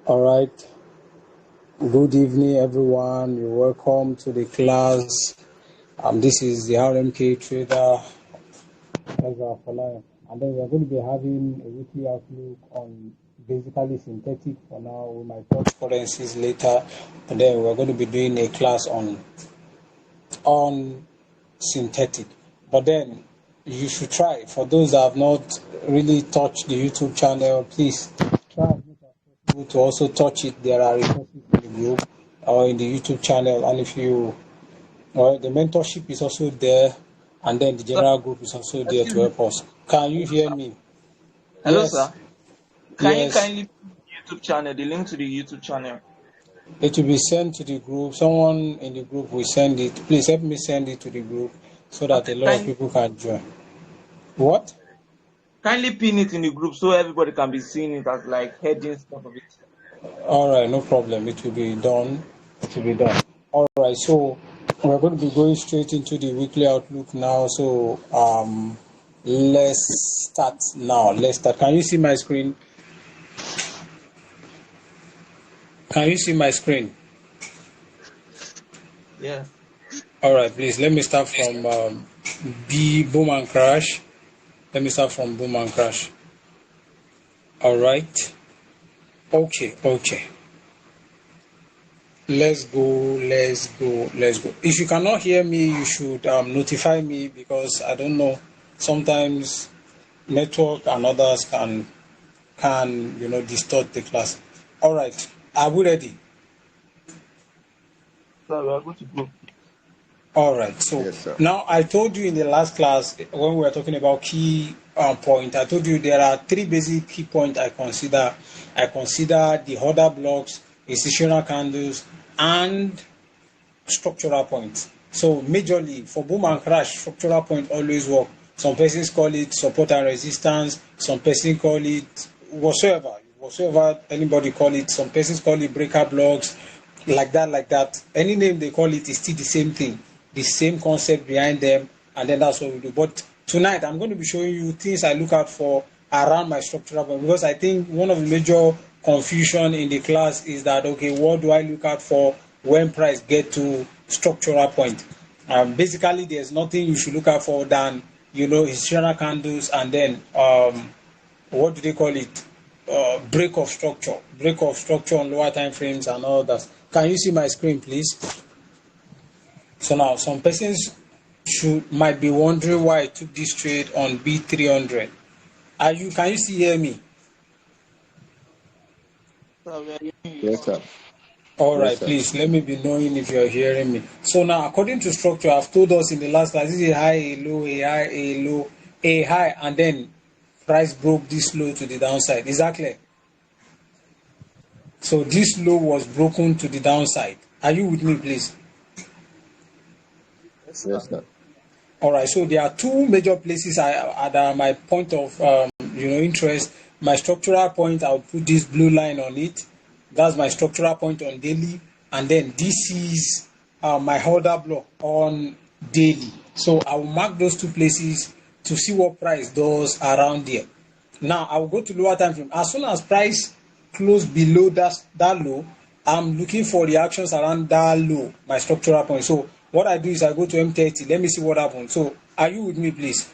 All right. Good evening, everyone. You're welcome to the class. This is the RMK Trader Ezra Fola. And then we're going to be having a weekly outlook on basically synthetic for now. We might touch currencies later. And then we're going to be doing a class on synthetic. But then you should try. For those that have not really touched the YouTube channel, please try as much as possible to also touch it. There are resources in the group or in the YouTube channel, and if you the mentorship is also there, and then the Sir, general group is also there excuse to me. help us. Can you Hello, hear sir. me? Hello, Yes, sir. Can you yes. kindly put the YouTube channel, the link to the YouTube channel? It will be sent to the group. Someone in the group will send it. Please help me send it to the group so I that a said lot of people can join. What? kindly pin it in the group so everybody can be seeing it as like heading stuff of it. All right, no problem. It will be done. It will be done. All right, so we're going to be going straight into the weekly outlook now. So let's start now. Let's start. Can you see my screen? Can you see my screen? Yeah. All right, please let me start from B boom and crash. Let me start from boom and crash. All right. Okay. Let's go. If you cannot hear me, you should notify me because I don't know. Sometimes network and others can distort the class. All right. Are we ready? So we are going to go. All right. So Yes, sir. now I told you in the last class when we were talking about key point, I told you there are three basic key points I consider. I consider the order blocks, institutional candles, and structural points. So majorly for boom and crash, structural point always work. Some persons call it support and resistance. Some persons call it whatsoever anybody call it. Some persons call it breaker blocks, like that. Any name they call it is still the same thing, the same concept behind them, and then that's what we do. But tonight I'm going to be showing you things I look out for around my structural point because I think one of the major confusion in the class is that okay, what do I look out for when price get to structural point? Basically, there's nothing you should look out for than institutional candles and then what do they call it? Break of structure on lower time frames and all that. Can you see my screen, please? So now some persons might be wondering why I took this trade on B300. Can you still hear me? So we are hearing you. Yes, sir. All Yes, right, sir. please let me be knowing if you're hearing me. So now, according to structure, I've told us in the last class, this is a high, a low, a high, a low, a high, and then price broke this low to the downside. Is that clear? So this low was broken to the downside. Are you with me, please? Yes, sir. Yes, sir. All right. So there are two major places that are my point of interest. My structural point, I'll put this blue line on it. That's my structural point on daily, and then this is my order block on daily. So I will mark those two places to see what price does around there. Now I will go to lower time frame. As soon as price close below that low, I'm looking for reactions around that low, my structural point. So what I do is I go to M30. Let me see what happens. So are you with me, please?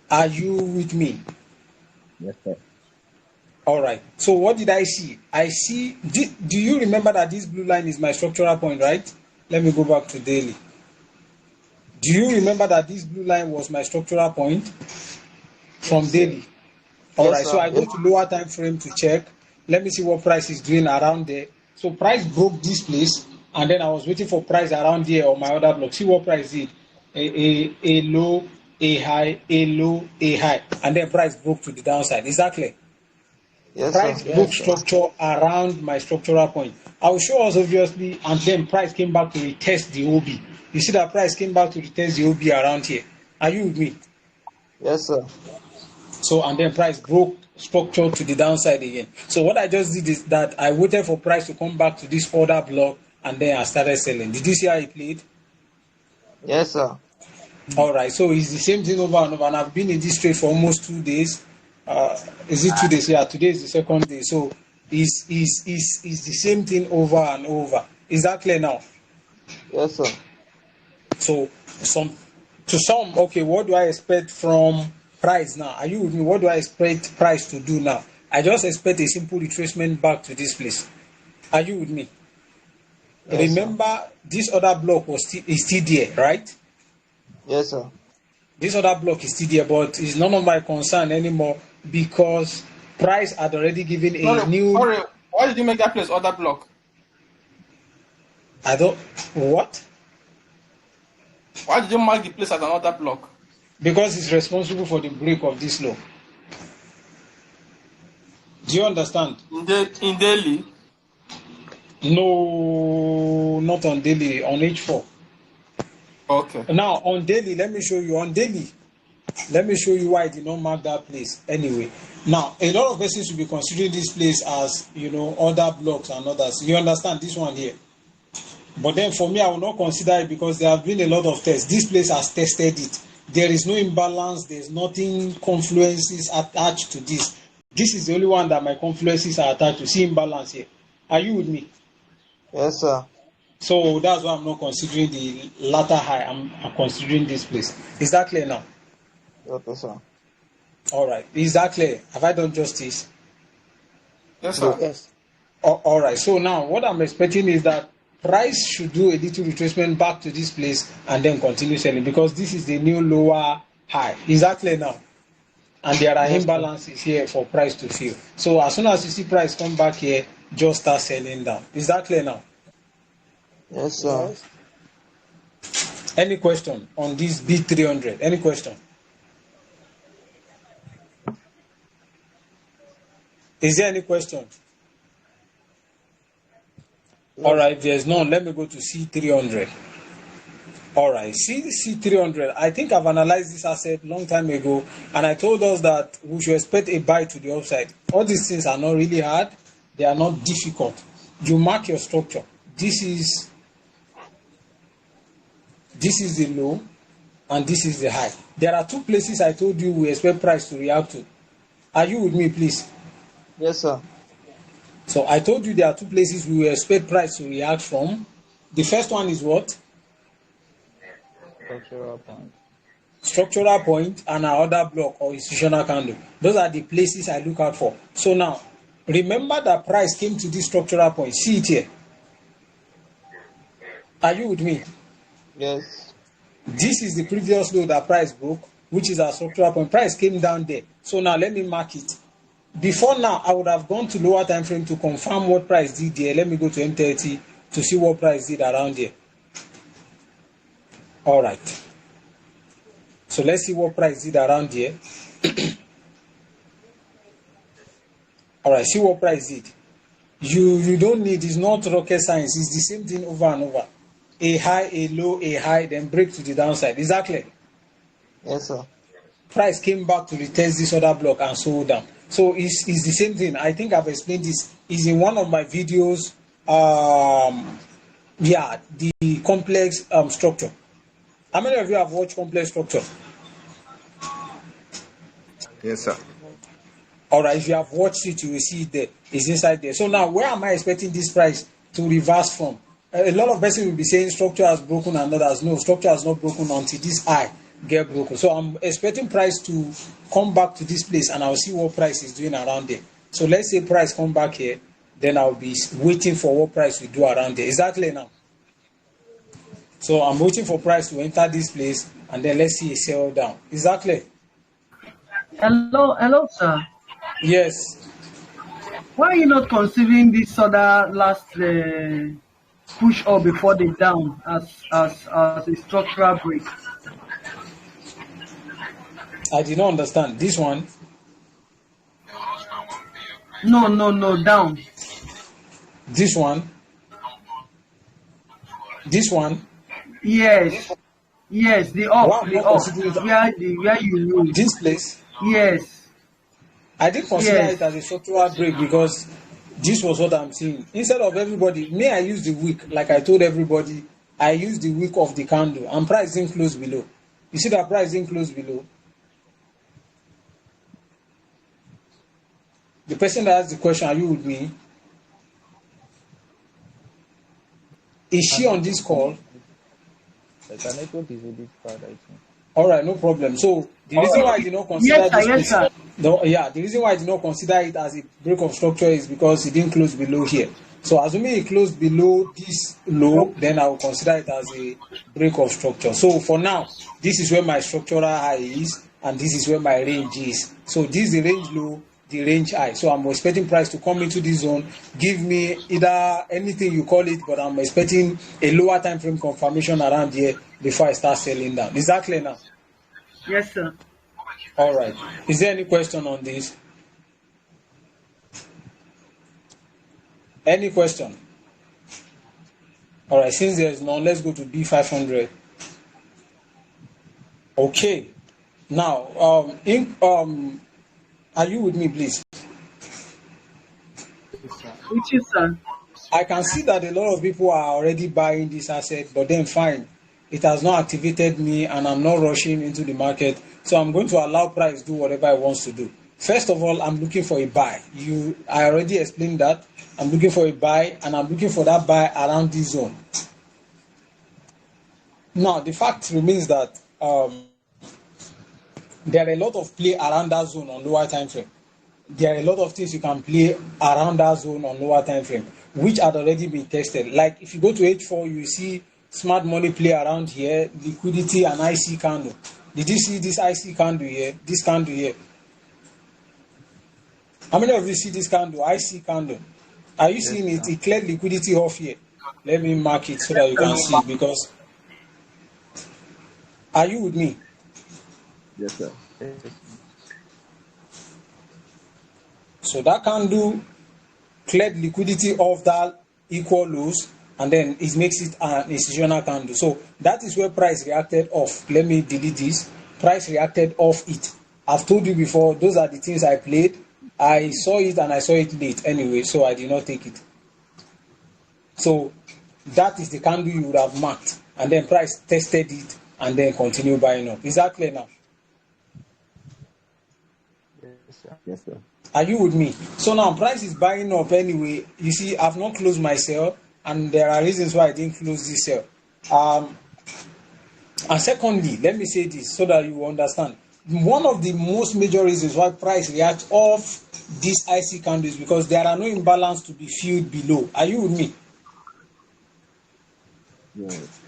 Are you with me? Yes, sir. All right. So what did I see? I see. Do you remember that this blue line is my structural point, right? Let me go back to daily. Do you remember that this blue line was my structural point from Yes. daily? All Yes, right. So sir. I go to lower time frame to check. Let me see what price is doing around there. So price broke this place, and then I was waiting for price around here on my other block. See what price did. A low, a high, a low, a high, and then price broke to the downside. Is that clear? Yes, sir. Price broke Yes, sir. structure around my structural point. I will show us obviously, and then price came back to retest the OB. You see that price came back to retest the OB around here. Are you with me? Yes, sir. So and then price broke structure to the downside again. So what I just did is that I waited for price to come back to this order block and then I started selling. Did you see how it played? Yes, sir. All right. So it's the same thing over and over. And I've been in this trade for almost 2 days. Is it 2 days? Yeah, today is the second day. So is the same thing over and over. Is that clear now? Yes, sir. So some to some, okay, what do I expect from price now? Are you with me? What do I expect price to do now? I just expect a simple retracement back to this place. Are you with me? Yes, sir. Remember, this other block is still there, right? Yes, sir. This other block is still there, but it's none of my concern anymore because price had already given a Sorry, new. sorry. Why did you make that place other block? I don't what? Why did you mark the place as another block? Because it's responsible for the break of this law. Do you understand? In Delhi. No, not on daily, on H4. Okay. Now on daily, let me show you. On daily, let me show you why I did not mark that place. Anyway, now a lot of persons will be considering this place as other blocks and others. You understand this one here? But then for me, I will not consider it because there have been a lot of tests. This place has tested it. There is no imbalance. There's nothing confluences attached to this. This is the only one that my confluences are attached to. See imbalance here. Are you with me? Yes, sir. So that's why I'm not considering the latter high. I'm considering this place. Is that clear now? Okay, sir. All right. Is that clear? Have I done justice? Yes, sir. Yes. All right. So now what I'm expecting is that price should do a little retracement back to this place and then continue selling because this is the new lower high. Is that clear now? And there are Yes, sir. imbalances here for price to fill. So as soon as you see price come back here, just start selling down. Is that clear now? Yes, sir. Yes. Any question on this B300? Any question? Is there any question? No, All right, there's none. Let me go to C300. All right, C300. I think I've analyzed this asset long time ago, and I told us that we should expect a buy to the upside. All these things are not really hard. They are not difficult. You mark your structure. This is the low, and this is the high. There are two places I told you we expect price to react to. Are you with me, please? yes, sir. So I told you there are two places we will expect price to react from. The first one is what? Structural point. Structural point and our other block or institutional candle. Those are the places I look out for. So now, remember that price came to this structural point. See it here. Are you with me? Yes. This is the previous low that price broke, which is our structural point. Price came down there. So now let me mark it. Before now, I would have gone to lower time frame to confirm what price did there. Let me go to M30 to see what price did around there. All right. So let's see what price did around here. All right, see what price did. You don't need, it's not rocket science. It's the same thing over and over. A high, a low, a high, then break to the downside. Exactly. Yes, sir. Price came back to retest this other block and sold down. So it's the same thing. I think I've explained this. Is in one of my videos. Yeah, the complex structure. How many of you have watched complex structure? Yes, sir. All right, if you have watched it, you will see it there. It's inside there. So now, where am I expecting this price to reverse from? A lot of persons will be saying structure has broken and others. No, structure has not broken until this high get broken. So I'm expecting price to come back to this place and I'll see what price is doing around there. So let's say price come back here, then I'll be waiting for what price will do around there. Is that clear now? So I'm waiting for price to enter this place and then let's see a sell down. Is that clear? Hello, sir. Yes. Why are you not considering this other last push up before the down as a structural break? I did not understand this one. No, down. This one. This one. Yes, the up, where you know. This place. Yes. I didn't consider it as a structural break because this was what I'm seeing. Instead of everybody, I use the wick, like I told everybody, I use the wick of the candle and price didn't close below. You see that price didn't close below? The person that asked the question, are you with me? Is she on this call? The network is a bit bad, I think. All right, no problem. So the reason why I did not consider Yes, sir. this, Yes, sir. the reason why I did not consider it as a break of structure is because it didn't close below here. So assuming it closed below this low, then I will consider it as a break of structure. So for now, this is where my structural high is, and this is where my range is. So this is the range low, the range high. So I'm expecting price to come into this zone, give me either anything you call it, but I'm expecting a lower time frame confirmation around here before I start selling down. Is that clear now? Yes, sir. All right. Is there any question on this? Any question? All right. Since there is none, let's go to B500. Okay. Now, are you with me, please? Which is, sir? I can see that a lot of people are already buying this asset, but then fine, it has not activated me and I'm not rushing into the market. So I'm going to allow price do whatever it wants to do. First of all, I'm looking for a buy. I already explained that. I'm looking for a buy and I'm looking for that buy around this zone. Now, the fact remains that there are a lot of play around that zone on lower time frame. There are a lot of things you can play around that zone on lower time frame, which had already been tested. Like if you go to H4, you see smart money play around here, liquidity and IC candle. Did you see this IC candle here? This candle here. How many of you see this candle? IC candle. Are you seeing it? It cleared liquidity off here. Let me mark it so that you can see, because are you with me? Yes, sir. So that candle cleared liquidity of that equal lows, and then it makes it an institutional candle. So that is where price reacted off. Let me delete this. Price reacted off it. I've told you before, those are the things I played. I saw it and I saw it late anyway, so I did not take it. So that is the candle you would have marked, and then price tested it and then continue buying up. Is that clear now? Yes, sir. Yes, sir. Are you with me? So now price is buying up anyway. You see, I've not closed my sell, and there are reasons why I didn't close this sell. And secondly, let me say this so that you understand. One of the most major reasons why price reacts off this IC candle is because there are no imbalance to be filled below. Are you with me? Yes.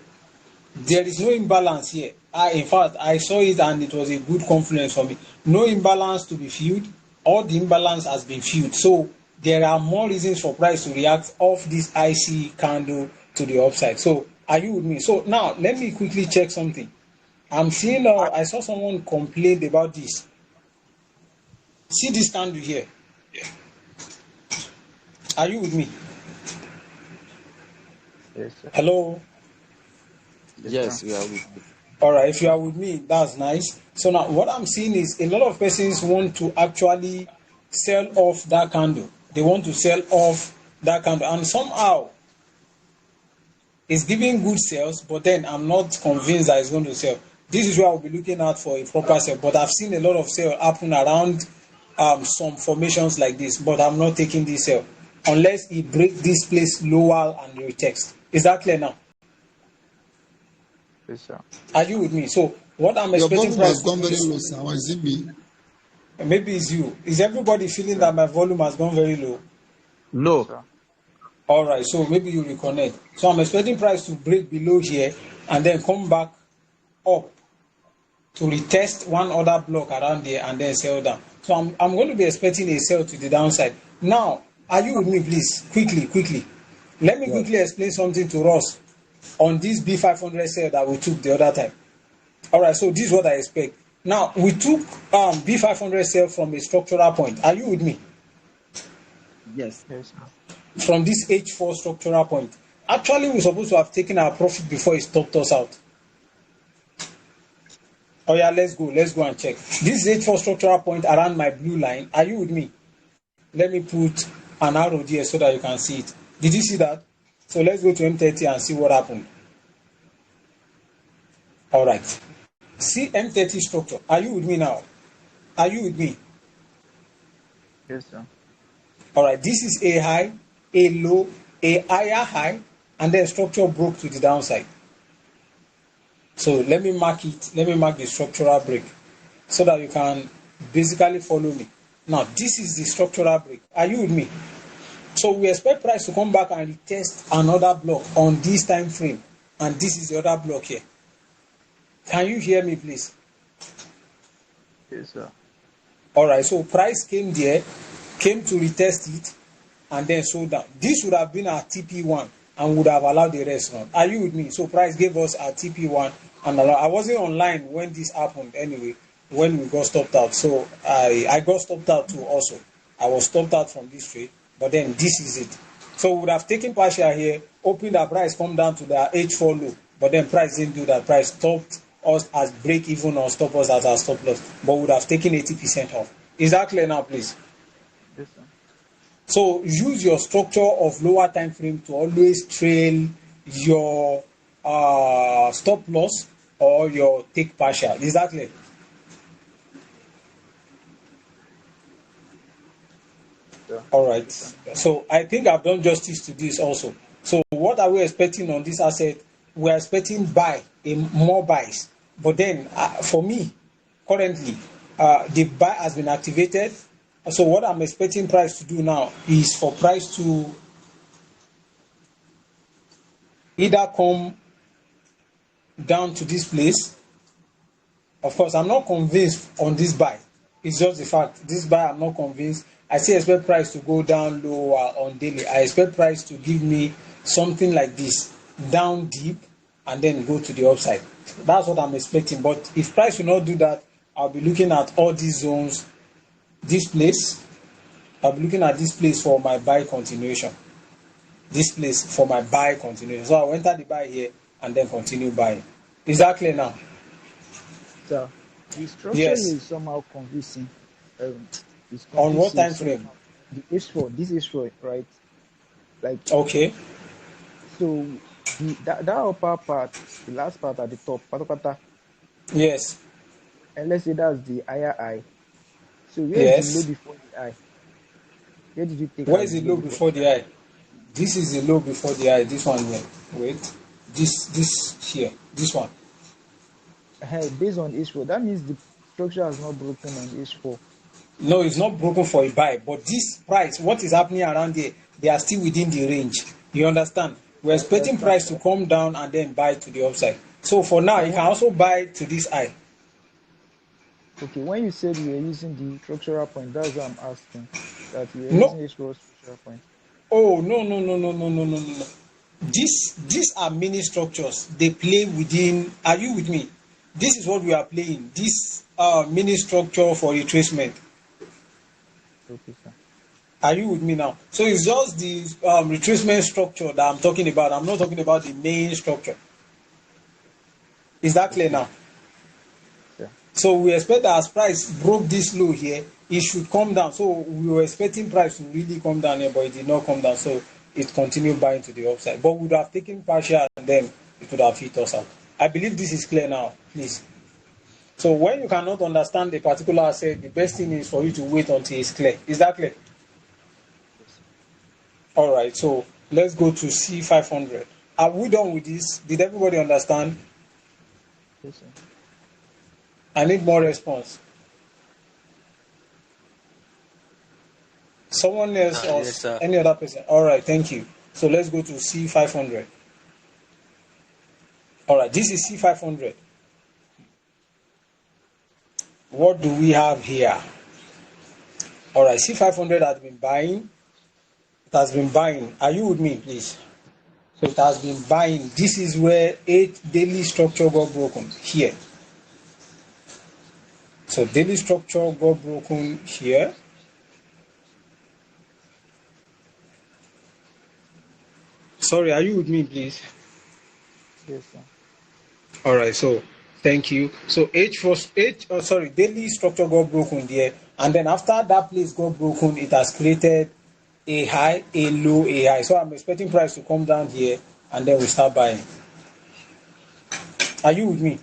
There is no imbalance here. In fact, I saw it and it was a good confluence for me. No imbalance to be filled. All the imbalance has been filled. So there are more reasons for price to react off this IC candle to the upside. So are you with me? So now let me quickly check something. I'm seeing, I saw someone complain about this. See this candle here. Are you with me? Yes, sir. Hello? Yes, we are with you. All right, if you are with me, that's nice. So now what I'm seeing is a lot of persons want to actually sell off that candle. They want to sell off that candle, and somehow it's giving good sales, but then I'm not convinced that it's going to sell. This is where I'll be looking out for a proper sale, but I've seen a lot of sale happen around some formations like this, but I'm not taking this sale unless it breaks this place lower and retest. Is that clear now? Yes, sir. Are you with me? So what I'm Your expecting volume price has to gone do very is, low, sir. Or is it me? maybe it's you. Is everybody feeling that my volume has gone very low? No. Sir. All right, so maybe you reconnect. So I'm expecting price to break below here and then come back up to retest one other block around there and then sell down. So I'm going to be expecting a sell to the downside. Now, are you with me, please? Quickly. Let me quickly explain something to Ross on this B500 sell that we took the other time. All right, so this is what I expect. Now, we took B500 sell from a structural point. Are you with me? Yes, sir. From this H4 structural point. Actually, we're supposed to have taken our profit before it stopped us out. Oh yeah, let's go and check. This is H4 structural point around my blue line. Are you with me? Let me put an arrow there so that you can see it. Did you see that? So let's go to M30 and see what happened. All right. See M30 structure. Are you with me now? Are you with me? Yes, sir. All right, this is a high, a low, a higher high, and then structure broke to the downside. So let me mark it. Let me mark the structural break so that you can basically follow me. Now, this is the structural break. Are you with me? So we expect price to come back and retest another block on this time frame, and this is the other block here. Can you hear me, please? Yes, sir. All right. So price came there, came to retest it, and then sold down. This would have been our TP1 and would have allowed the rest run. Are you with me? So price gave us our TP1 and I wasn't online when this happened anyway, when we got stopped out. So I got stopped out too also. I was stopped out from this trade, but then this is it. So we would have taken partial here, hoping that price come down to the H4 low, but then price didn't do that. Price stopped us as break even or stop us as our stop loss, but would have taken 80% off. Is that clear now, please? Yes, sir. So use your structure of lower time frame to always trail your stop loss or your take partial. Is that clear? Yeah. All right. So I think I've done justice to this also. So what are we expecting on this asset? We're expecting more buys. But then for me, currently, the buy has been activated. So what I'm expecting price to do now is for price to either come down to this place. Of course, I'm not convinced on this buy. It's just the fact. This buy, I'm not convinced. I still expect price to go down lower on daily. I expect price to give me something like this, down deep, and then go to the upside. That's what I'm expecting. But if price will not do that, I'll be looking at all these zones, this place. I'll be looking at this place for my buy continuation. This place for my buy continuation. So I'll enter the buy here and then continue buying. Is that clear now? Sir, the structure Yes. is somehow convincing. It's On what convincing time frame? somehow. The H4, this H4, right? Like, Okay. so that upper part, the last part at the top, patapata, Yes. and let's say that's the higher eye. So where is the low Yes. before the eye? Where did you take Where as is the the low before the eye? This is the low before the eye. This one here. Wait. This here. This one. Based on H4, that means the structure has not broken on H4. No, it's not broken for a buy. But this price, what is happening around here, they are still within the range. You understand? We're I expecting understand, price to sir. come down and then buy to the upside. So for now, you can also buy to this eye. Okay, when you said you were using the structural point, that's what I'm asking. That you were No. using H4 structural point. Oh, no. These are mini structures. They play within. Are you with me? This is what we are playing. This mini structure for retracement. Okay, sir. Are you with me now? So it's just the retracement structure that I'm talking about. I'm not talking about the main structure. Is that clear now? Yeah. So we expect that as price broke this low here, it should come down. So we were expecting price to really come down here, but it did not come down. So it continued buying to the upside. But we would have taken partial and then it would have hit us out. I believe this is clear now, please. So when you cannot understand a particular asset, the best thing is for you to wait until it's clear. Is that clear? Yes. All right. So let's go to C500. Are we done with this? Did everybody understand? Yes, sir. I need more response. Someone else or Yes, sir. any other person? All right, thank you. So let's go to C500. All right, this is C500. What do we have here? All right, C500 has been buying. It has been buying. Are you with me, please? So it has been buying. This is where 8 daily structure got broken here. So daily structure got broken here. Sorry, are you with me, please? Yes, sir. All right, so thank you. So daily structure got broken there, and then after that place got broken, it has created a high, a low, a high. So I'm expecting price to come down here, and then we start buying. Are you with me?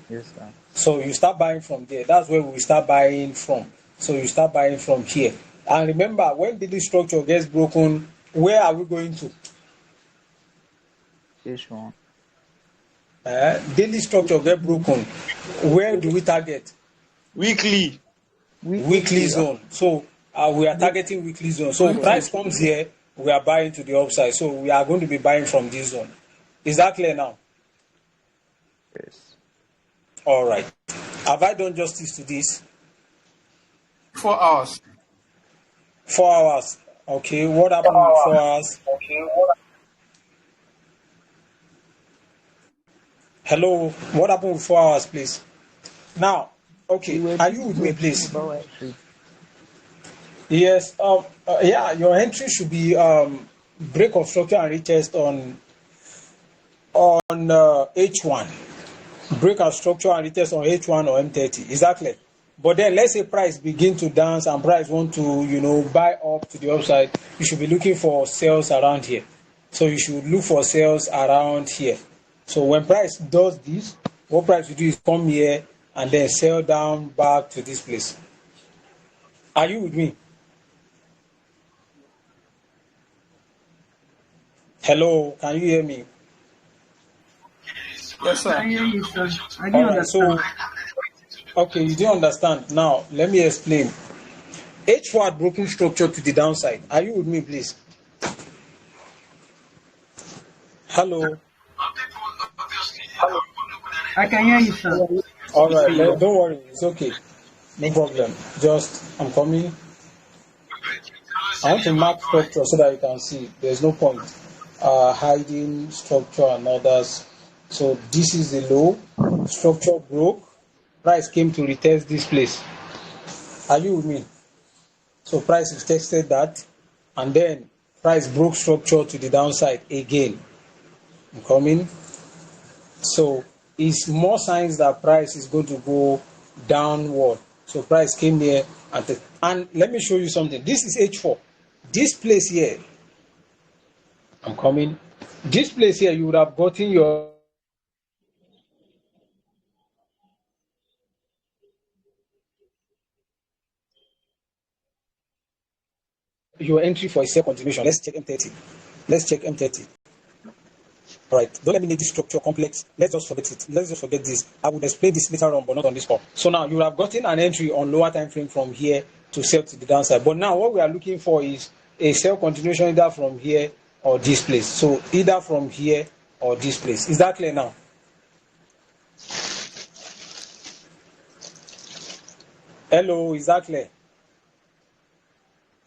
Yes, sir. So you start buying from there. That's where we start buying from. So you start buying from here, And remember, when daily structure gets broken, where are we going to? H1. Daily structure get broken. Where do we target? Weekly. Weekly zone. So we are targeting weekly zone. So price comes here, we are buying to the upside. So we are going to be buying from this zone. Is that clear now? Yes. All right. Have I done justice to this? 4 hours. 4 hours. Okay. What happened with 4 hours? Hello. What happened with 4 hours, please? Now, okay. Are you with me, please? About entry. Yes. Yeah. Your entry should be break of structure and retest on H1. Break of structure and retest on H1 or M30. Is that clear? But then let's say price begin to dance and price want to buy up to the upside. You should be looking for sales around here. So you should look for sales around here. So when price does this, what price will do is come here and then sell down back to this place. Are you with me? Hello, can you hear me? Yes, sir. I hear you, sir. I didn't All right, understand. okay, you didn't understand. Now, let me explain. H4 had broken structure to the downside. Are you with me, please? Hello. I can hear you, sir. All right, don't worry, it's okay. No problem. Just, I'm coming. I want to mark structure so that you can see. There's no point hiding structure and others. So this is the low. Structure broke. Price came to retest this place. Are you with me? So price has tested that, and then price broke structure to the downside again. I'm coming. So it's more signs that price is going to go downward. So price came here and let me show you something. This is H4. This place here, I'm coming. This place here, you would have gotten your entry for a sell continuation. Let's check M30. Let's check M30. All right, don't let me make this structure complex. Let's just forget it. Let's just forget this. I will explain this later on, but not on this call. So now you have gotten an entry on lower time frame from here to sell to the downside. But now what we are looking for is a sell continuation either from here or this place. So either from here or this place. Is that clear now? Hello, is that clear?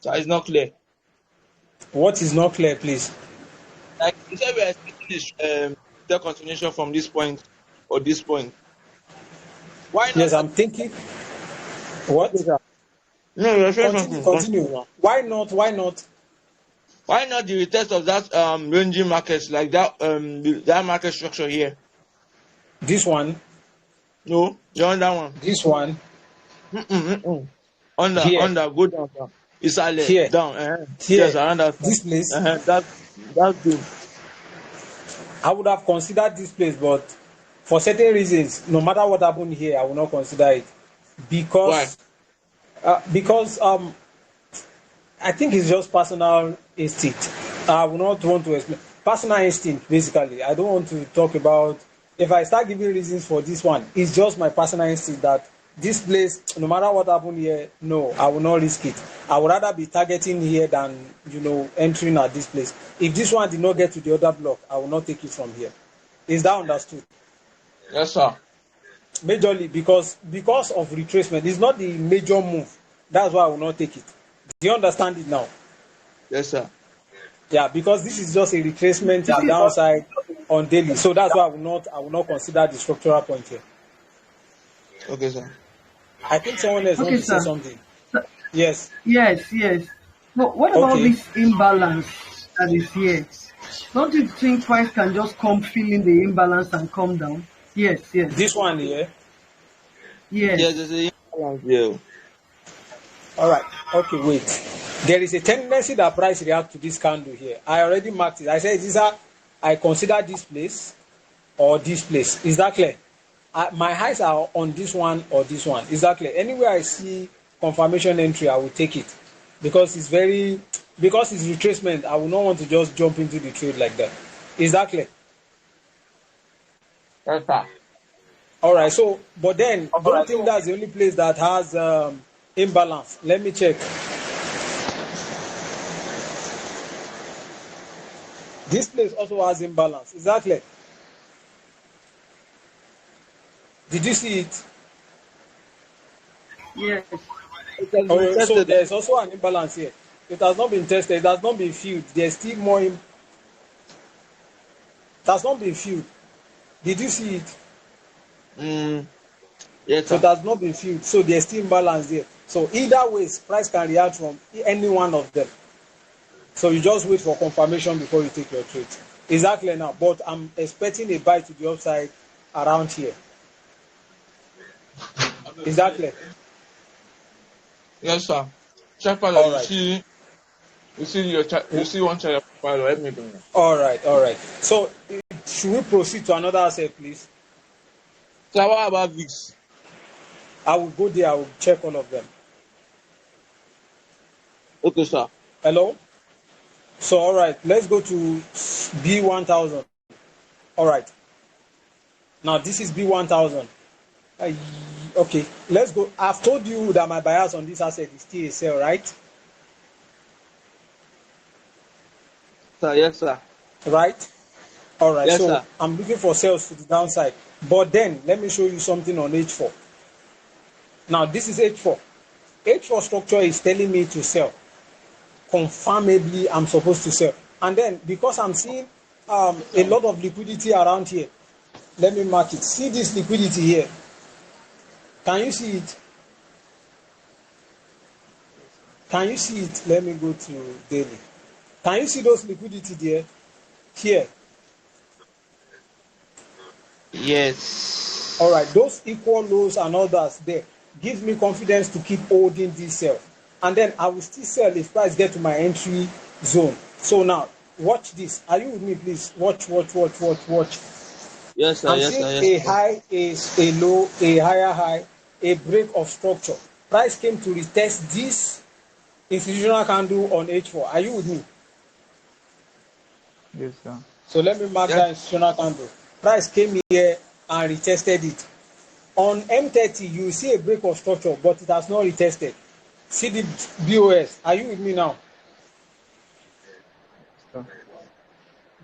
So it's not clear. What is not clear, please? Like you said, we are expecting this the continuation from this point or this point. Why not? Yes, I'm thinking. What? No, you're saying Continue, something. continue. Why not? Why not? Why not the retest of that ranging markets like that that market structure here? This one, No, the other one. this one, Under, here, go down. It's here, down. here, Yes, around that. this place. That's good. I would have considered this place, but for certain reasons, no matter what happened here, I will not consider it because because I think it's just personal instinct. I will not want to explain personal instinct. Basically, I don't want to talk about. If I start giving reasons for this one, it's just my personal instinct that this place, no matter what happened here, no, I will not risk it. I would rather be targeting here than entering at this place. If this one did not get to the other block, I will not take it from here. Is that understood? Yes, sir. Majorly because of retracement. It's not the major move. That's why I will not take it. Do you understand it now? Yes, sir. Yeah, because this is just a retracement to the downside on daily. So that's why I will not consider the structural point here. Okay, sir. I think someone else wants to say something. Yes. Yes. But what about this imbalance that is here? Don't you think price can just come feeling the imbalance and come down? Yes. This one here? Yes. Yes, there's a imbalance here. All right. Okay, wait. There is a tendency that price react to this candle here. I already marked it. I said, I consider this place or this place. Is that clear? My highs are on this one or this one. Is that clear? Anywhere I see confirmation entry, I will take it. because it's retracement. I would not want to just jump into the trade like that. Is that clear? Yes, sir. All right. So, but then don't think that's the only place that has imbalance. Let me check. This place also has imbalance. Is that clear? Did you see it? Yes. Oh, so there's also an imbalance here. It has not been tested. It has not been filled. There's still more. It has not been filled. Did you see it? Yes, So sir. it has not been filled. So there's still imbalance there. So either way, price can react from any one of them. So you just wait for confirmation before you take your trade. Is that clear now? But I'm expecting a buy to the upside around here. Is that clear? Yes, sir. Chapter, All right. you see one chart profile. Help me bring it. All right. So should we proceed to another asset, please? So what about VIX? I will go there. I will check all of them. Okay, sir. Hello? So, all right. Let's go to B1000. All right. Now, this is B1000. Okay. Let's go. I've told you that my bias on this asset is still a sell, right? Sir, yes, sir. Right? All right. Yes, so, sir. I'm looking for sales to the downside. But then, let me show you something on H4. Now, this is H4. H4 structure is telling me to sell. Confirmably, I'm supposed to sell. And then, because I'm seeing a lot of liquidity around here, let me mark it. See this liquidity here. Can you see it? Can you see it? Let me go to daily. Can you see those liquidity there? Here. Yes. All right. Those equal lows and others there gives me confidence to keep holding this sell. And then I will still sell if price get to my entry zone. So now, watch this. Are you with me, please? Watch. Yes, sir. I'm Yes, seeing sir. a Yes, sir. high, a low, a higher high, a break of structure. Price came to retest this institutional candle on H4. Are you with me? Yes, sir. So let me mark Yes. that institutional candle. Price came here and retested it. On M30, you see a break of structure, but it has not retested. See the BOS. Are you with me now? Sir.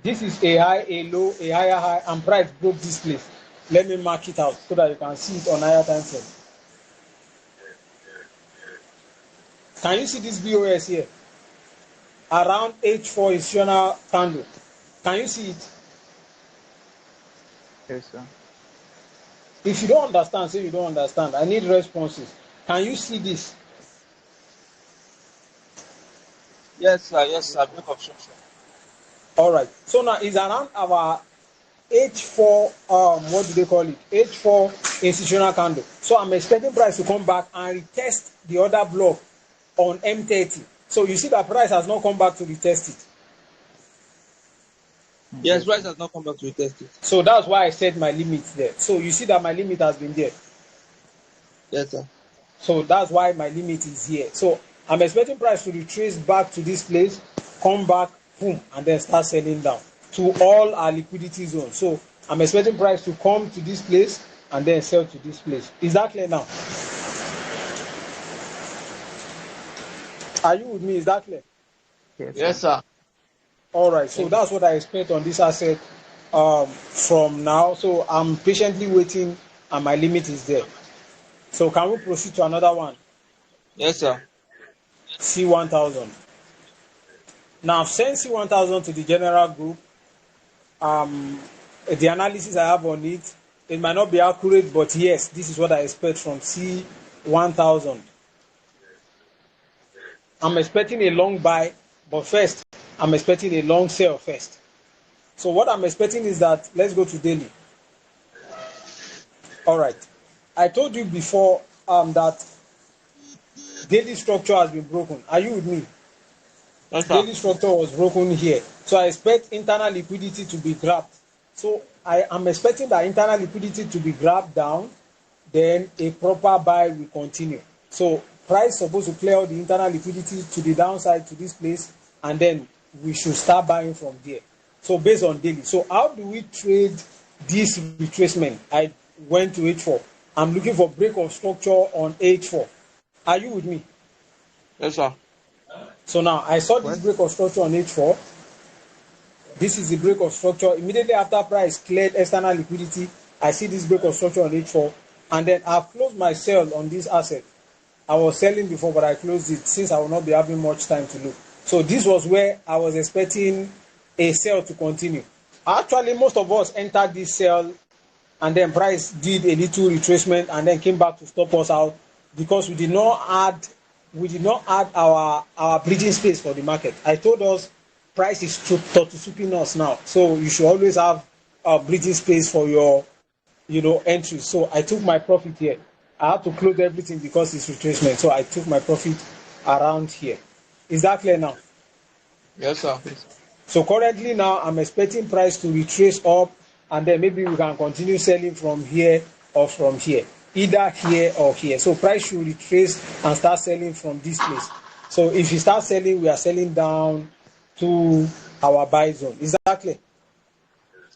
This is a high, a low, a higher high, and price broke this place. Let me mark it out so that you can see it on higher time frame. Can you see this BOS here? Around H4 institutional candle. Can you see it? Yes, sir. If you don't understand, say you don't understand. I need responses. Can you see this? Yes, sir. Yes, sir. Break of structure. All right. So now it's around our H4, what do they call it? H4 institutional candle. So I'm expecting price to come back and retest the other block on M30. So you see that price has not come back to retest it. Yes, price has not come back to retest it. So that's why I set my limit there. So you see that my limit has been there. Yes, sir. So that's why my limit is here. So I'm expecting price to retrace back to this place, come back, boom, and then start selling down to all our liquidity zones. So I'm expecting price to come to this place and then sell to this place. Is that clear now? Are you with me? Is that clear? Yes, sir. All right. So that's what I expect on this asset from now. So I'm patiently waiting and my limit is there. So can we proceed to another one? Yes, sir. C1000. Now I've sent C1000 to the general group. The analysis I have on it, it might not be accurate, but yes, this is what I expect from C1000. I'm expecting a long buy, but first, I'm expecting a long sell first. So what I'm expecting is that, let's go to daily. All right. I told you before that daily structure has been broken. Are you with me? Yes, sir. Daily structure was broken here. So I expect internal liquidity to be grabbed. So I am expecting that internal liquidity to be grabbed down, then a proper buy will continue. So price supposed to clear all the internal liquidity to the downside to this place, and then we should start buying from there. So based on daily. So how do we trade this retracement? I went to H4. I'm looking for break of structure on H4. Are you with me? Yes, sir. So now I saw this break of structure on H4. This is the break of structure. Immediately after price cleared external liquidity, I see this break of structure on H4. And then I've closed my sell on this asset. I was selling before, but I closed it since I will not be having much time to look. So this was where I was expecting a sell to continue. Actually, most of us entered this sell, and then price did a little retracement and then came back to stop us out because we did not add our bridging space for the market. I told us price is to us now, so you should always have a bridging space for your entry. So I took my profit here. I had to close everything because it's retracement. So I took my profit around here. Is that clear now? Yes, sir. So currently now I'm expecting price to retrace up, and then maybe we can continue selling from here or from here, either here or here. So price should retrace and start selling from this place. So if you start selling, we are selling down to our buy zone. Is that clear?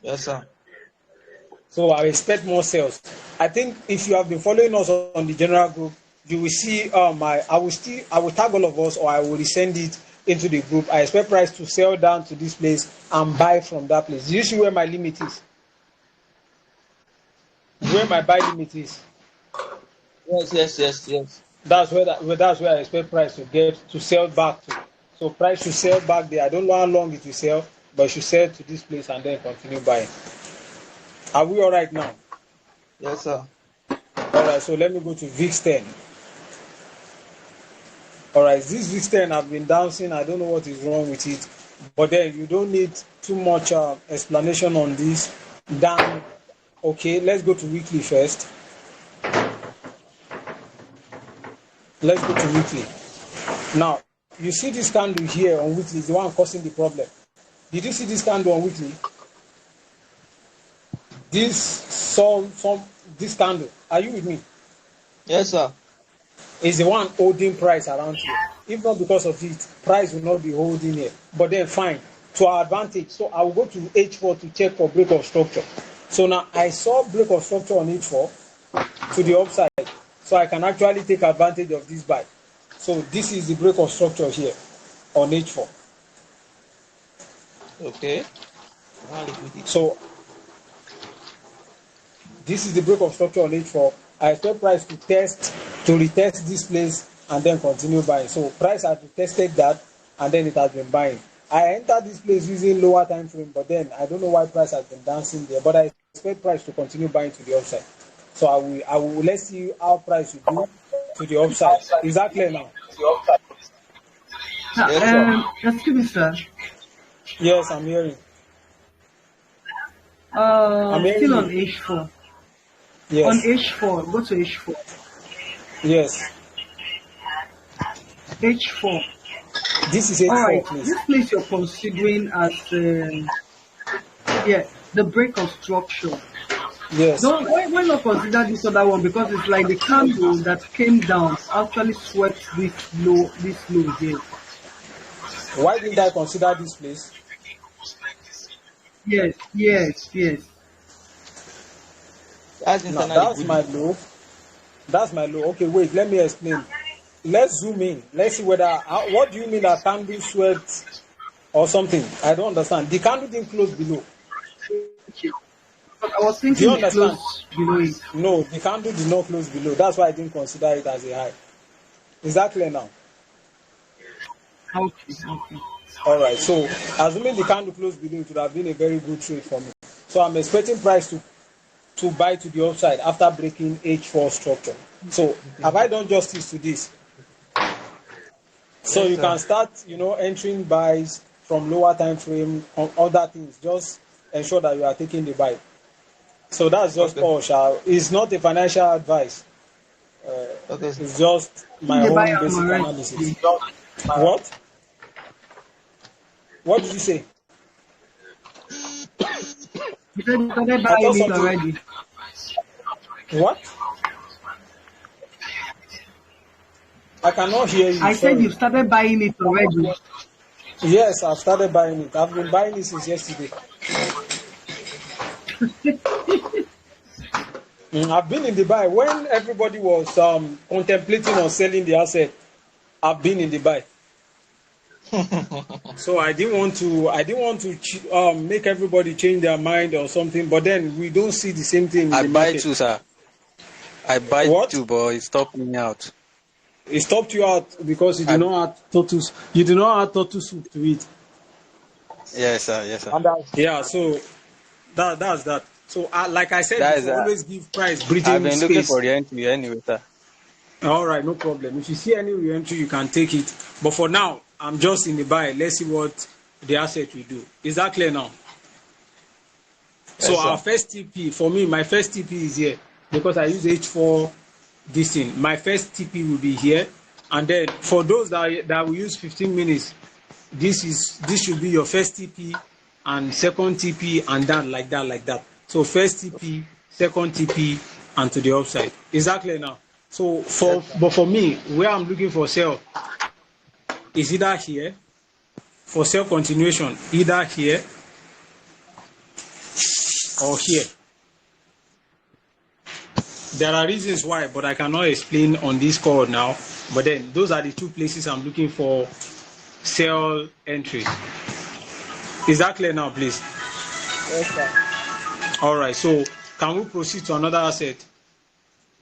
Yes, sir. So I expect more sales. I think if you have been following us on the general group, you will see I will tag all of us, or I will resend it into the group. I expect price to sell down to this place and buy from that place. Do you see where my limit is? Where my buy limit is? Yes. That's where I expect price to sell back to. So price should sell back there. I don't know how long it will sell, but it should sell to this place and then continue buying. Are we all right now? Yes, sir. All right, so let me go to VIX 10. All right, this VIX 10 have been dancing. I don't know what is wrong with it, but then you don't need too much explanation on this. Then, okay, let's go to weekly first. Let's go to weekly. Now, you see this candle here on weekly is the one causing the problem. Did you see this candle on weekly? This candle, are you with me? Yes, sir. Is the one holding price around here. If not because of it, price will not be holding here. But then fine, to our advantage. So I will go to H4 to check for break of structure. So now I saw break of structure on H4 to the upside. So I can actually take advantage of this buy. So this is the break of structure here on H4. Okay. So this is the break of structure on H4. I expect price to retest this place and then continue buying. So price has retested that and then it has been buying. I entered this place using lower time frame, but then I don't know why price has been dancing there. But I expect price to continue buying to the upside. So I will let's see how price will do to the upside. Is that clear now? Excuse me, sir. Yes, I'm hearing. Still on H4. Yes. On H4, go to H4. Yes. H4. This is H4, all right, please. This place you're considering as the break of structure. Yes. Why not consider this other one? Because it's like the candle that came down actually swept this low here. Why didn't I consider this place? Yes. That's my low. That's my low. Okay, wait, let me explain. Let's zoom in. Let's see what do you mean that candle swept or something? I don't understand. The candle didn't close below. I was thinking do you understand? Below it. No, the candle did not close below. That's why I didn't consider it as a high. Is that clear now? Okay. All right. So, assuming the candle closed below, it would have been a very good trade for me. So, I'm expecting price to buy to the upside after breaking H4 structure. So, have I done justice to this? So, you can start, entering buys from lower time frame on other things. Just ensure that you are taking the buy. So, that's just all, Shah. It's not a financial advice. It's just my own basic analysis. What? What did you say? You said you started buying it already. What? I cannot hear you. I said Sorry. you started buying it already. Yes, I've started buying it. I've been buying it since yesterday. I've been in the buy when everybody was contemplating on selling the asset. I've been in the buy. So I didn't want to make everybody change their mind or something. But then we don't see the same thing in I the buy market. too, sir. I buy What? too, but it stopped me out. It stopped you out because you I, did not add tortoise. You did not add tortoise soup to it. yes, sir. Yes, sir. And yeah, so that's that. So like I said That is. before, always give price I've breathing been looking space. for the entry anyway, sir. All right, no problem. If you see any re-entry, you can take it. But for now, I'm just in the buy. Let's see what the asset will do. Is that clear now? So Yes, our sir. first TP, for me, my first TP is here because I use H4 this thing. My first TP will be here. And then for those that will use 15 minutes, this should be your first TP and second TP and then like that. So first TP, second TP, and to the upside. Is that clear now? So for me, where I'm looking for sell is either here, for sell continuation, either here or here. There are reasons why, but I cannot explain on this call now. But then those are the two places I'm looking for sell entry. Is that clear now, please? Yes, sir. All right. So can we proceed to another asset?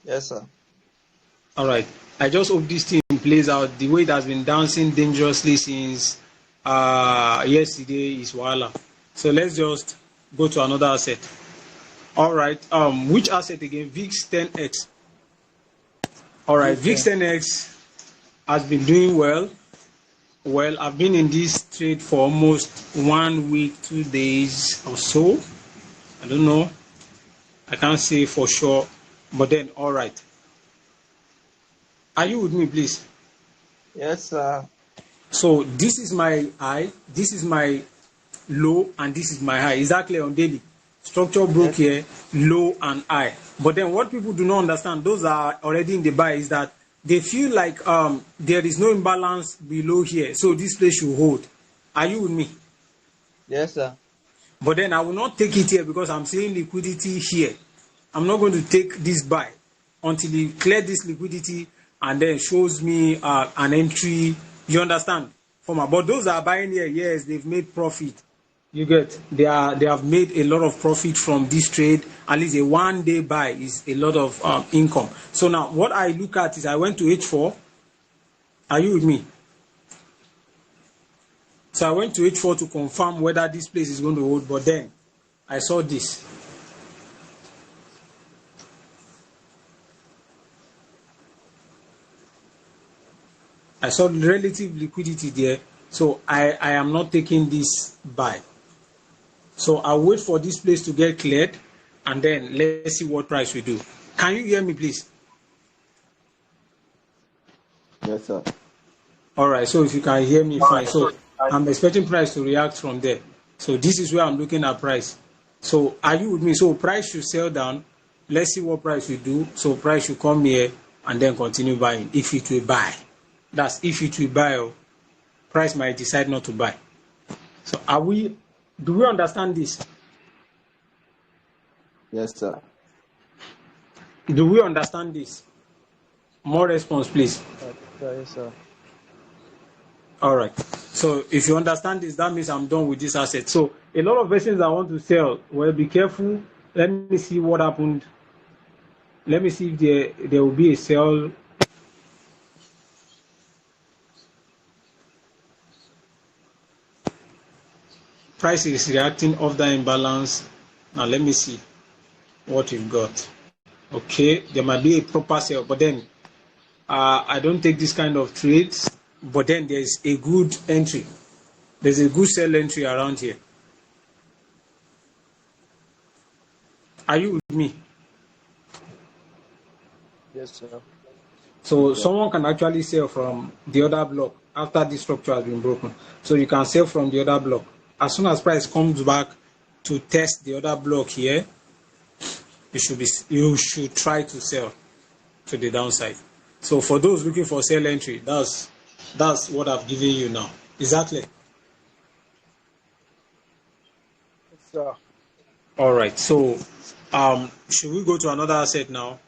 Yes, sir. All right. I just hope this thing plays out the way it has been dancing dangerously since yesterday is Wala. So let's just go to another asset. All right. Which asset again? VIX 10X. All right. VIX 10X has been doing well. Well, I've been in this trade for almost 1 week, 2 days or so. I don't know. I can't say for sure. But then, all right. Are you with me, please? Yes, sir. So this is my high, this is my low, and this is my high. Is that clear on daily? Structure broke here, low and high. But then what people do not understand, those are already in the buy, is that they feel like there is no imbalance below here, so this place should hold. Are you with me? Yes, sir. But then I will not take it here because I'm seeing liquidity here. I'm not going to take this buy until he clear this liquidity and then shows me an entry. You understand? But those that are buying here, yes, they've made profit. You get? They have made a lot of profit from this trade. At least a 1 day buy is a lot of income. So now what I look at is I went to H4. Are you with me? So I went to H4 to confirm whether this place is going to hold, but then I saw this. I saw relative liquidity there, so I am not taking this buy. So I'll wait for this place to get cleared, and then let's see what price we do. Can you hear me, please? Yes, sir. All right, so if you can hear me, fine. So I'm expecting price to react from there. So this is where I'm looking at price. So are you with me? So price should sell down. Let's see what price we do. So price should come here and then continue buying if it will buy. That's if it will buy, or price might decide not to buy. So do we understand this? Yes, sir. Do we understand this? More response, please. Yes, sir. All right. So if you understand this, that means I'm done with this asset. So a lot of persons I want to sell, well, be careful. Let me see what happened. Let me see if there will be a sell. Price is reacting off the imbalance. Now let me see what you've got. Okay, there might be a proper sell, but then I don't take this kind of trades. But then there's a good entry. There's a good sell entry around here. Are you with me? Yes, sir. So someone can actually sell from the other block after this structure has been broken. So you can sell from the other block. As soon as price comes back to test the other block here, you should try to sell to the downside. So for those looking for sell entry, that's what I've given you now. Exactly. Yes, sir. All right. So should we go to another asset now?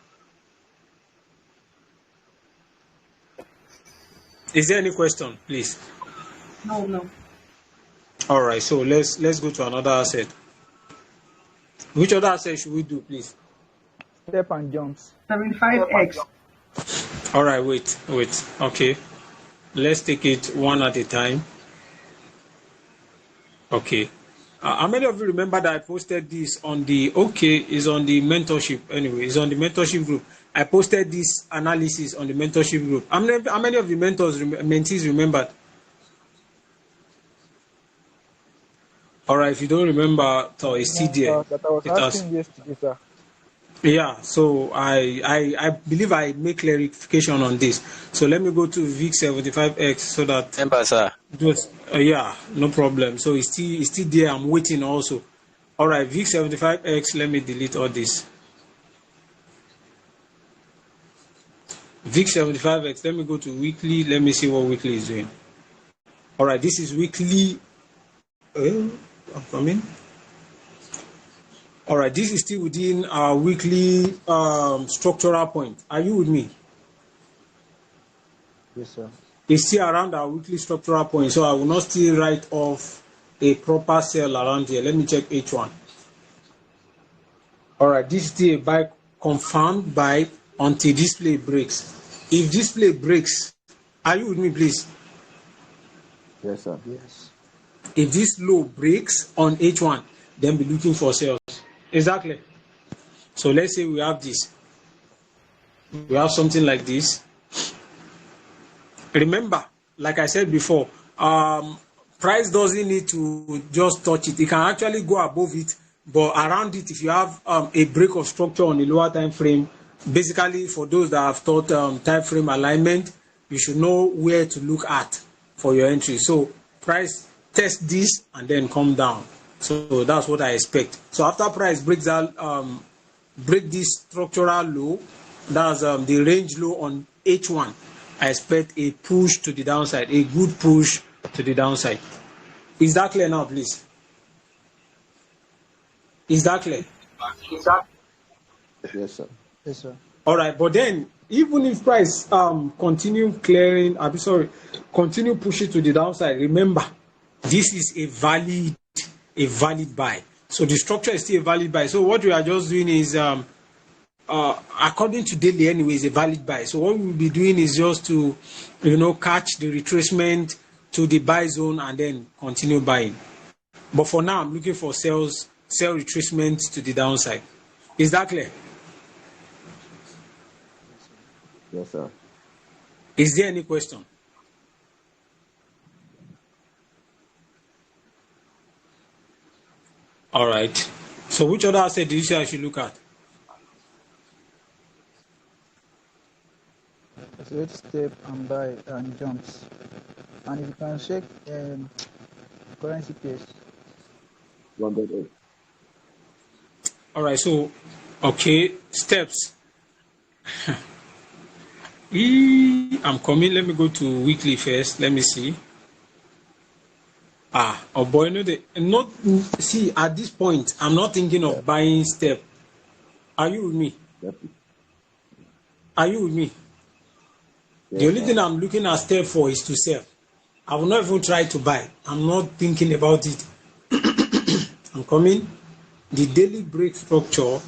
Is there any question, please? No. All right. So let's go to another asset. Which other asset should we do, please? Step and jumps. 75x. All right. Wait. Okay. Let's take it one at a time. Okay. How many of you remember that I posted this on the is on the mentorship anyway? It's on the mentorship group. I posted this analysis on the mentorship group. How many of the mentees remembered? All right. If you don't remember, so it's still there. That I was asking yesterday, sir. Yeah, so I believe I make clarification on this. So let me go to VIX75X so that Remember, sir. just yeah, no problem. So it's still there. I'm waiting also. All right, VIX75X. Let me delete all this. VIX75X. Let me go to weekly. Let me see what weekly is doing. All right, this is weekly. I'm coming. All right, this is still within our weekly structural point. Are you with me? Yes, sir. It's still around our weekly structural point, so I will not still write off a proper sell around here. Let me check H1. All right, this is still a buy, confirmed buy until display breaks. If display breaks, are you with me, please? Yes, sir. Yes. If this low breaks on H1, then be looking for sales. Exactly. So let's say we have this. We have something like this. Remember, like I said before, price doesn't need to just touch it. It can actually go above it, but around it, if you have a break of structure on the lower time frame, basically for those that have taught time frame alignment, you should know where to look at for your entry. So price test this and then come down. So that's what I expect. So after price breaks that, break this structural low, that's the range low on H1. I expect a push to the downside, a good push to the downside. Is that clear now, please? Is that clear? Yes, sir. Yes, sir. All right, but then even if price continue pushing to the downside, remember this is a valid buy. So the structure is still a valid buy. So what we are just doing is according to daily anyway, is a valid buy. So what we'll be doing is just to catch the retracement to the buy zone and then continue buying. But for now, I'm looking for sell retracement to the downside. Is that clear? Yes, sir. Is there any question? All right. So which other asset do you say I should look at? So step and buy and jumps. And if you can check currency pairs. 1.8. All right. So, okay, steps. I'm coming. Let me go to weekly first. Let me see. Oh boy, see, at this point, I'm not thinking of buying step. Are you with me? Yep. Are you with me? Yes, The only sir. thing I'm looking at step for is to sell. I will not even try to buy. I'm not thinking about it. I'm coming. The daily break structure.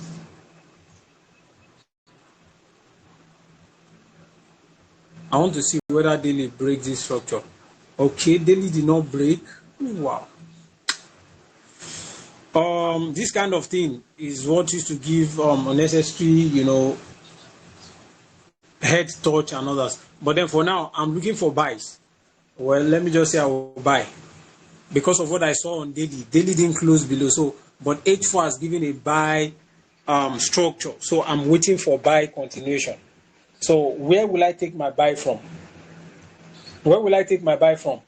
I want to see whether daily breaks this structure. Okay, daily did not break. Wow. This kind of thing is what used to give unnecessary, head touch and others. But then for now, I'm looking for buys. Well, let me just say I will buy because of what I saw on daily. Daily didn't close below, so but H4 has given a buy structure. So I'm waiting for buy continuation. So where will I take my buy from? Where will I take my buy from?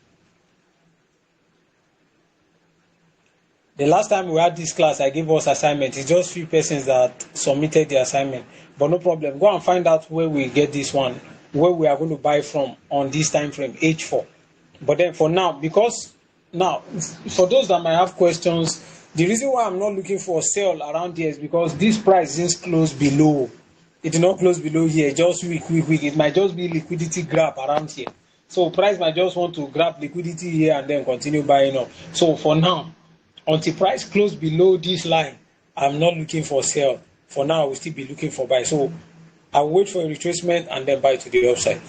The last time we had this class, I gave us assignment. It's just few persons that submitted the assignment. But no problem. Go and find out where we get this one. where we are going to buy from on this time frame, H4. But then for now, because now, for those that might have questions, the reason why I'm not looking for a sale around here is because this price is close below. It did not close below here, just weak. It might just be liquidity grab around here. So price might just want to grab liquidity here and then continue buying up. So for now, until price close below this line, I'm not looking for sale. For now, I will still be looking for buy. So I'll wait for a retracement and then buy to the upside.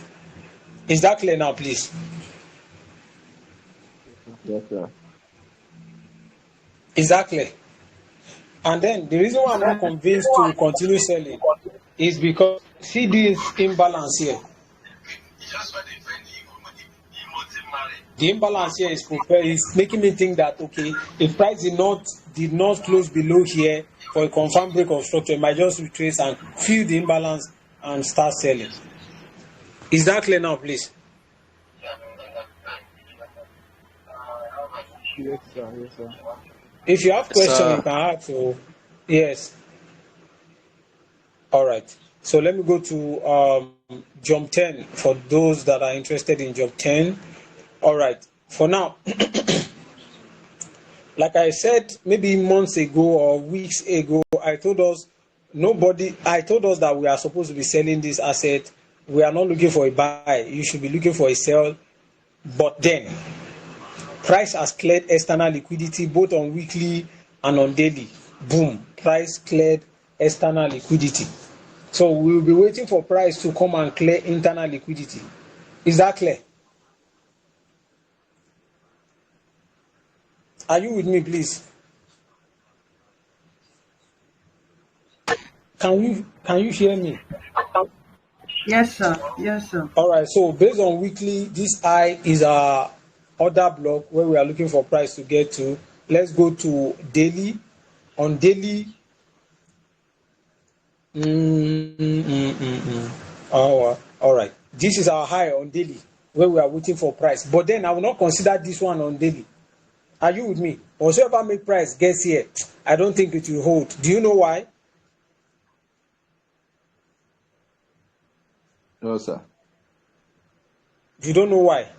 Is that clear now, please? Yes, sir. Is that clear? And then the reason why I'm not convinced to continue selling is because see this imbalance here. The imbalance here is making me think that okay, if price did not close below here for a confirmed break of structure, it might just retrace and fill the imbalance and start selling. Is that clear now, please? Yes, sir. Yes, sir. If you have questions, sir. you can ask. So, yes. All right. So let me go to Jump 10 for those that are interested in Jump 10. All right. For now, like I said, maybe months ago or weeks ago, I told us that we are supposed to be selling this asset. We are not looking for a buy. You should be looking for a sell. But then, price has cleared external liquidity both on weekly and on daily. Boom. Price cleared external liquidity. So we will be waiting for price to come and clear internal liquidity. Is that clear? Are you with me, please? Can you hear me? Yes, sir. Yes, sir. All right. So based on weekly, this high is our order block where we are looking for price to get to. Let's go to daily. On daily, all right. This is our high on daily where we are waiting for price. But then I will not consider this one on daily. Are you with me? Whatsoever make price gets here, I don't think it will hold. Do you know why? No, sir. You don't know why.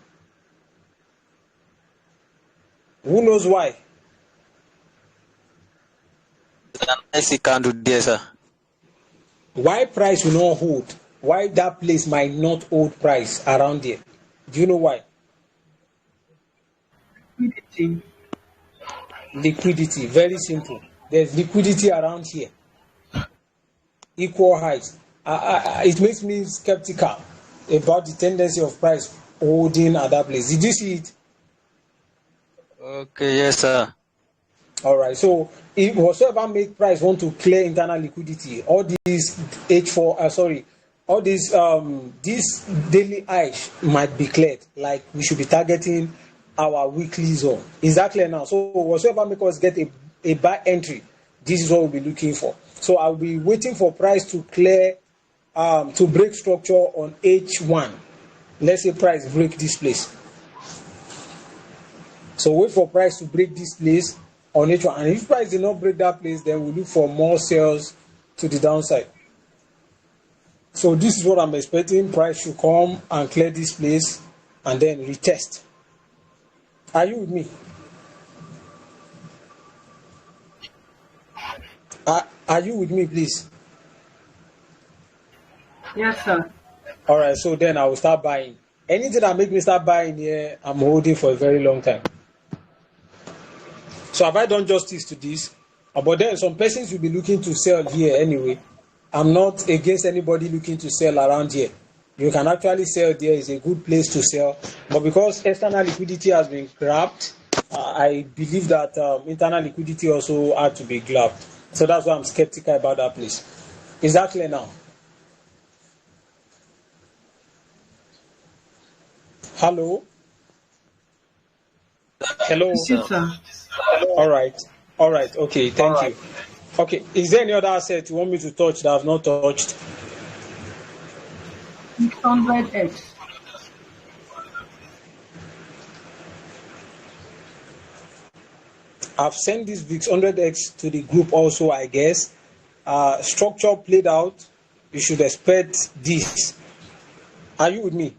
Who knows why? I see candle there, sir. Why price will not hold? Why that place might not hold price around here? Do you know why? Liquidity. Liquidity, very simple. There's liquidity around here. Equal height. It makes me skeptical about the tendency of price holding at that place. Did you see it? Okay, yes, sir. All right. So if whatsoever make price want to clear internal liquidity, all these H4, all these this daily highs might be cleared. Like we should be targeting our weekly zone. Is that clear now? So whatsoever make us get a buy entry, this is what we'll be looking for. So I'll be waiting for price to clear, to break structure on H1. Let's say price break this place. So wait for price to break this place on H1. And if price did not break that place, then we'll look for more sales to the downside. So this is what I'm expecting. Price should come and clear this place and then retest. Are you with me? Are you with me, please? Yes, sir. All right, so then I will start buying. Anything that make me start buying here, I'm holding for a very long time. So have I done justice to this? But then some persons will be looking to sell here anyway. I'm not against anybody looking to sell around here. You can actually sell there. It's a good place to sell. But because external liquidity has been grabbed, I believe that internal liquidity also had to be grabbed. So that's why I'm skeptical about that place. Is that clear now? Hello? Hello? Yes, sir. All right. Okay, thank you. Okay, is there any other asset you want me to touch that I've not touched? 600x. I've sent this VIX 100x to the group also, I guess. Structure played out. You should expect this. Are you with me?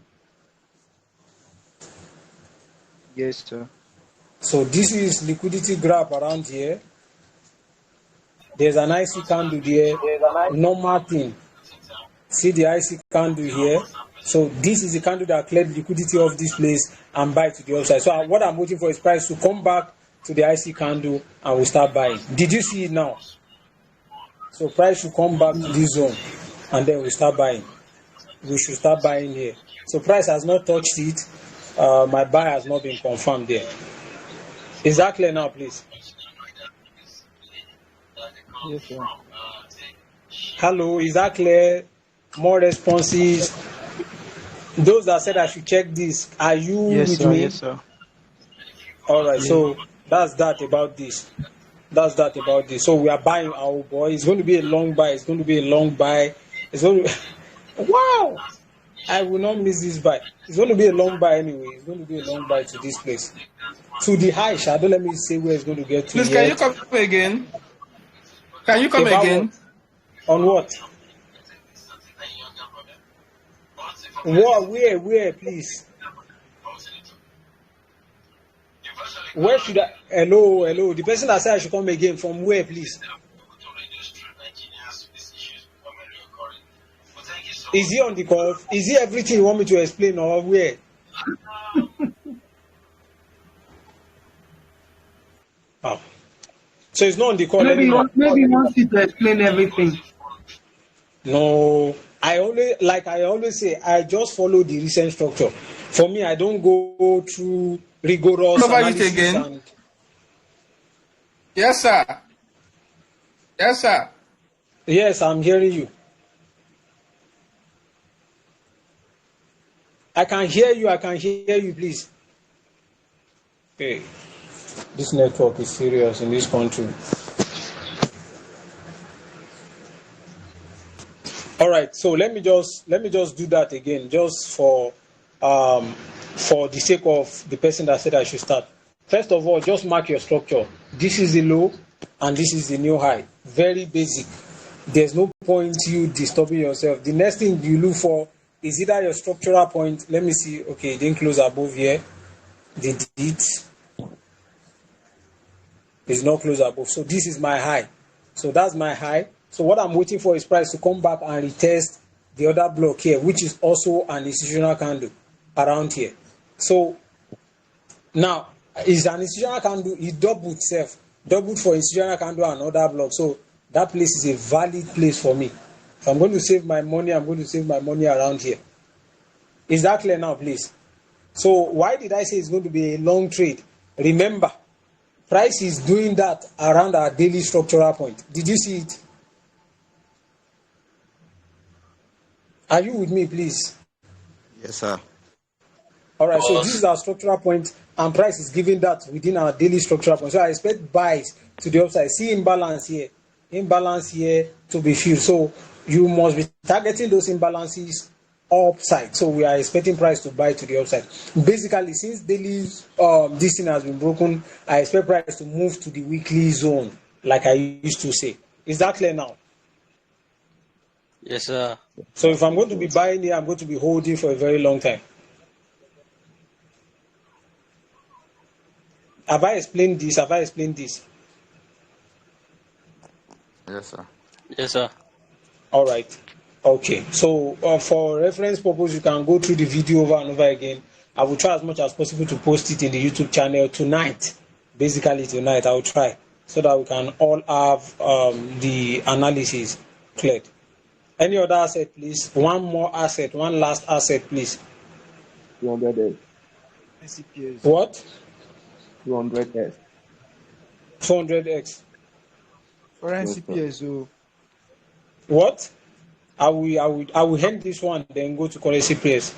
Yes, sir. So this is liquidity graph around here. There's an IC candle there, normal thing. See the IC candle here. So this is the candle that cleared liquidity of this place and buy to the upside. So what I'm waiting for is price to come back to the IC candle and we'll start buying. Did you see it now? So price should come back to this zone and then we'll start buying. We should start buying here. So price has not touched it. My buy has not been confirmed there. Is that clear now, please? Yes, sir. Hello, is that clear? More responses. Those that said I should check this, are you Yes, with sir. me? Yes, sir. All right, Yeah. so that's that about this. That's that about this. So we are buying our boy. It's going to be a long buy. It's going to be a long buy. It's going to wow! I will not miss this buy. It's going to be a long buy anyway. It's going to be a long buy to this place. To the high shadow, let me say where it's going to get to. Please, can you come again? Can you come About again? what? On what? What? Where, please? Where should I? Hello. The person that said I should come again, from where, please? Is he on the call? Is he everything you want me to explain or where? Oh. So it's not on the call anymore. Maybe he wants you to explain everything. No, I always say, I just follow the recent structure. For me, I don't go through rigorous Over it analysis. again. Yes, sir. Yes, sir. Yes, I'm hearing you. I can hear you, please. Hey, this network is serious in this country. All right, so let me just do that again, just for the sake of the person that said I should start. First of all, just mark your structure. This is the low, and this is the new high. Very basic. There's no point you disturbing yourself. The next thing you look for is either your structural point. Let me see. Okay, it didn't close above here. Did it? It's not close above. So this is my high. So that's my high. So what I'm waiting for is price to come back and retest the other block here, which is also an institutional candle around here. So now is an institutional candle, it doubled itself, doubled for institutional candle and other block. So that place is a valid place for me. If I'm going to save my money, I'm going to save my money around here. Is that clear now, please? So why did I say it's going to be a long trade? Remember, price is doing that around our daily structural point. Did you see it? Are you with me, please? Yes, sir. All right, so this is our structural point, and price is giving that within our daily structural point. So I expect buys to the upside. See imbalance here to be filled. So you must be targeting those imbalances upside. So we are expecting price to buy to the upside. Basically, since daily this thing has been broken, I expect price to move to the weekly zone, like I used to say. Is that clear now? Yes, sir. So if I'm going to be buying here, I'm going to be holding for a very long time. Have I explained this? Yes, sir. Yes, sir. All right. Okay. So for reference purpose, you can go through the video over and over again. I will try as much as possible to post it in the YouTube channel tonight. Basically tonight, I will try so that we can all have the analysis cleared. Any other asset, please? One more asset, one last asset, please. 200x. CPS. What? 200x. 400x. Foreign Yes, sir. CPS. So What? I will end this one, then go to currency pairs.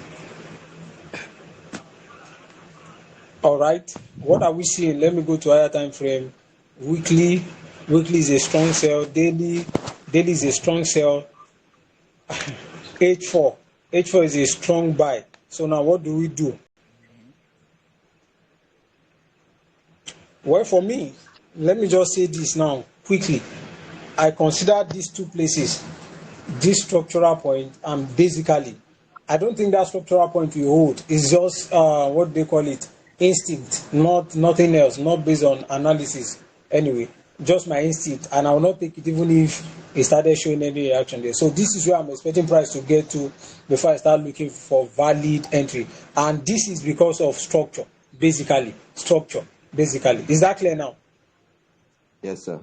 All right. What are we seeing? Let me go to higher time frame. Weekly is a strong sell. Daily is a strong sell. H4 is a strong buy. So now what do we do? Well, for me, let me just say this now quickly. I consider these two places, this structural point, and basically I don't think that structural point will hold. It's just what they call it, instinct, nothing else, not based on analysis. Anyway, just my instinct, and I will not take it even if it started showing any reaction there. So this is where I'm expecting price to get to before I start looking for valid entry. And this is because of structure, basically. Is that clear now? Yes, sir.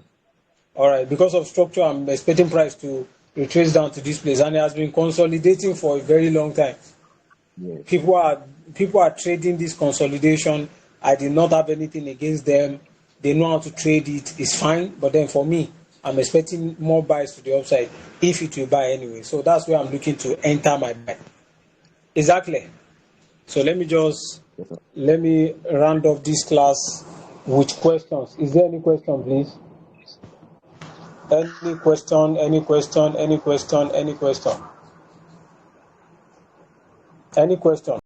All right. Because of structure, I'm expecting price to retrace down to this place, and it has been consolidating for a very long time. Yes. People are trading this consolidation. I did not have anything against them. They know how to trade it. It's fine. But then for me, I'm expecting more buys to the upside if it will buy anyway. So that's where I'm looking to enter my buy. Is that clear? So let me round off this class with questions. Is there any question, please? Any question? Any question?